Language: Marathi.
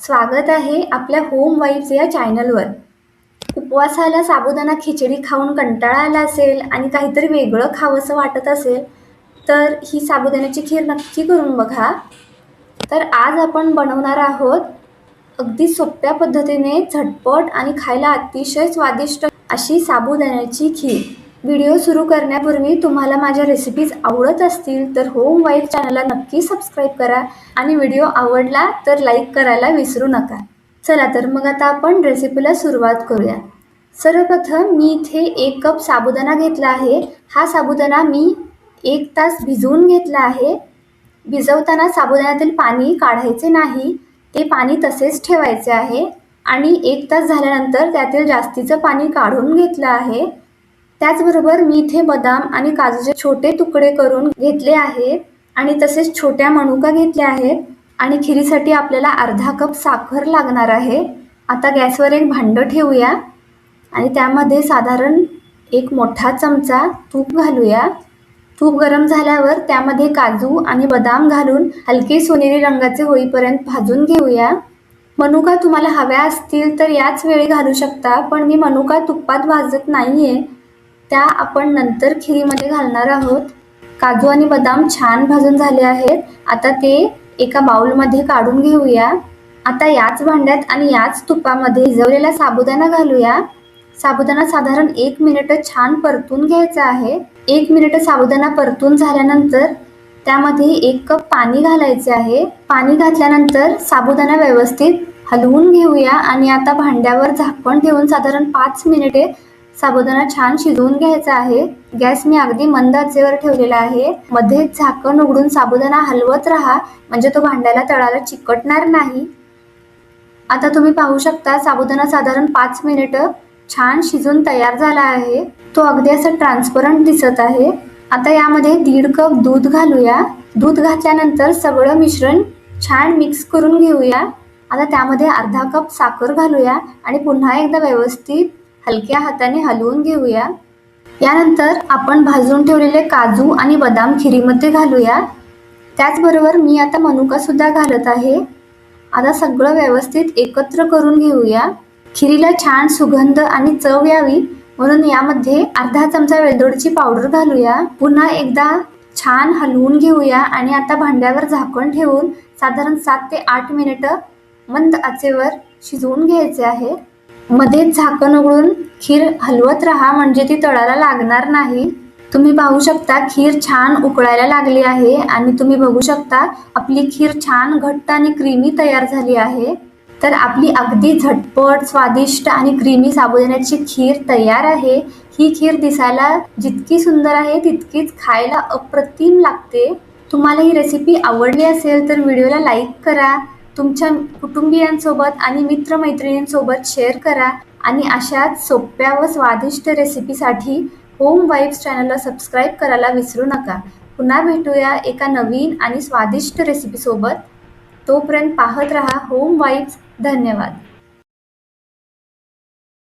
स्वागत आहे आपल्या होम वाईब्स या चॅनलवर। उपवासाला साबुदाणा खिचडी खाऊन कंटाळा आला असेल आणि काहीतरी वेगळं खावंसं वाटत असेल तर ही साबुदाण्याची खीर नक्की करून बघा। तर आज आपण बनवणार आहोत अगदी सोप्या पद्धतीने झटपट आणि खायला अतिशय स्वादिष्ट अशी साबुदाण्याची खीर। व्हिडिओ सुरू करण्यापूर्वी तुम्हाला माझ्या रेसिपीज आवडत असतील तर होम वाईब्स चॅनलला नक्की सबस्क्राइब करा आणि व्हिडिओ आवडला तर लाईक करायला विसरू नका। चला तर मग आता आपण रेसिपीला सुरुवात करूया। सर्वप्रथम मी इथे 1 कप साबुदाणा घेतला आहे। हा साबुदाणा मी 1 तास भिजवून घेतला आहे। भिजवताना साबुदाण्यातील पाणी काढायचे नाही, ते पाणी तसेच ठेवायचे आहे आणि 1 तास झाल्यानंतर त्यातील जास्तीचं पाणी काढून घेतलं आहे। त्याचबरोबर मी इथे बदाम आणि काजूचे छोटे तुकडे करून घेतले आहेत आणि तसेच छोट्या मनुका घेतल्या आहेत आणि खिरीसाठी आपल्याला अर्धा कप साखर लागणार आहे। आता गॅसवर एक भांडं ठेवूया आणि त्यामध्ये साधारण 1 मोठा चमचा तूप घालूया। तूप गरम झाल्यावर त्यामध्ये काजू आणि बदाम घालून हलके सोनेरी रंगाचे होईपर्यंत भाजून घेऊया। मनुका तुम्हाला हव्या असतील तर याच वेळी घालू शकता, पण मी मनुका तुपात भाजत नाहीये, त्या आपण नंतर खिरीमध्ये घालणार आहोत। काजू आणि बदाम छान भाजून झाले आहेत। आता ते एका बाउलमध्ये काढून घेऊया। आता याच भांड्यात आणि याच तुपामध्ये भिजवलेला साबुदाणा घालूया। साबुदाणा साधारण 1 मिनिट छान परतून घ्यायचा आहे। 1 मिनिट साबुदाणा परतून झाल्यानंतर त्यामध्ये 1 कप पाणी घालायचे आहे। पाणी घातल्यानंतर साबुदाणा व्यवस्थित हलवून घेऊया आणि आता भांड्यावर झाकण ठेवून साधारण 5 मिनिटे साबुदाणा छान शिजवून घ्यायचा आहे। गॅस मी अगदी मंद आचेवर ठेवलेला आहे। मध्ये झाकण उघडून साबुदाणा हलवत राहा, म्हणजे तो भांड्याला तळाला चिकटणार नाही। आता तुम्ही पाहू शकता साबुदाणा साधारण 5 मिनिट छान शिजून तयार झाला आहे। तो अगदी असा ट्रान्सपरंट दिसत आहे। आता यामध्ये 1.5 कप दूध घालूया। दूध घातल्यानंतर सगळं मिश्रण छान मिक्स करून घेऊया। आता त्यामध्ये अर्धा कप साखर घालूया आणि पुन्हा एकदा व्यवस्थित हलक्या हाताने हलवून घेऊया। यानंतर आपण भाजून ठेवलेले काजू आणि बदाम खिरीमध्ये घालूया। त्याचबरोबर मी आता मनुका सुद्धा घालत आहे। आता सगळं व्यवस्थित एकत्र करून घेऊया। खिरीला छान सुगंध आणि चव यावी म्हणून यामध्ये अर्धा चमचा वेलदोडीची पावडर घालूया। पुन्हा एकदा छान हलवून घेऊया आणि आता भांड्यावर झाकण ठेवून साधारण 7 ते 8 मिनिट मंद आचेवर शिजवून घ्यायचे आहे। मध्येच झाकण उघडून खीर हलवत राहा, म्हणजे ती तळाला लागणार नाही। तुम्ही पाहू शकता खीर छान उकळायला लागली आहे आणि तुम्ही बघू शकता आपली खीर छान घट्ट आणि क्रीमी तयार झाली आहे। तर आपली अगदी झटपट, स्वादिष्ट आणि क्रीमी साबुदाण्याची खीर तयार आहे। ही खीर दिसायला जितकी सुंदर आहे तितकीच खायला अप्रतिम लागते। तुम्हाला ही रेसिपी आवडली असेल तर व्हिडिओला लाईक करा, तुमच्या कुटुंबियांसोबत आणि मित्रमैत्रिणींसोबत शेअर करा आणि अशाच सोप्या व स्वादिष्ट रेसिपीसाठी होम वाईब्स चॅनलला सबस्क्राईब करायला विसरू नका। पुन्हा भेटूया एका नवीन आणि स्वादिष्ट रेसिपीसोबत। तोपर्यंत पाहत रहा होम वाईब्स। धन्यवाद।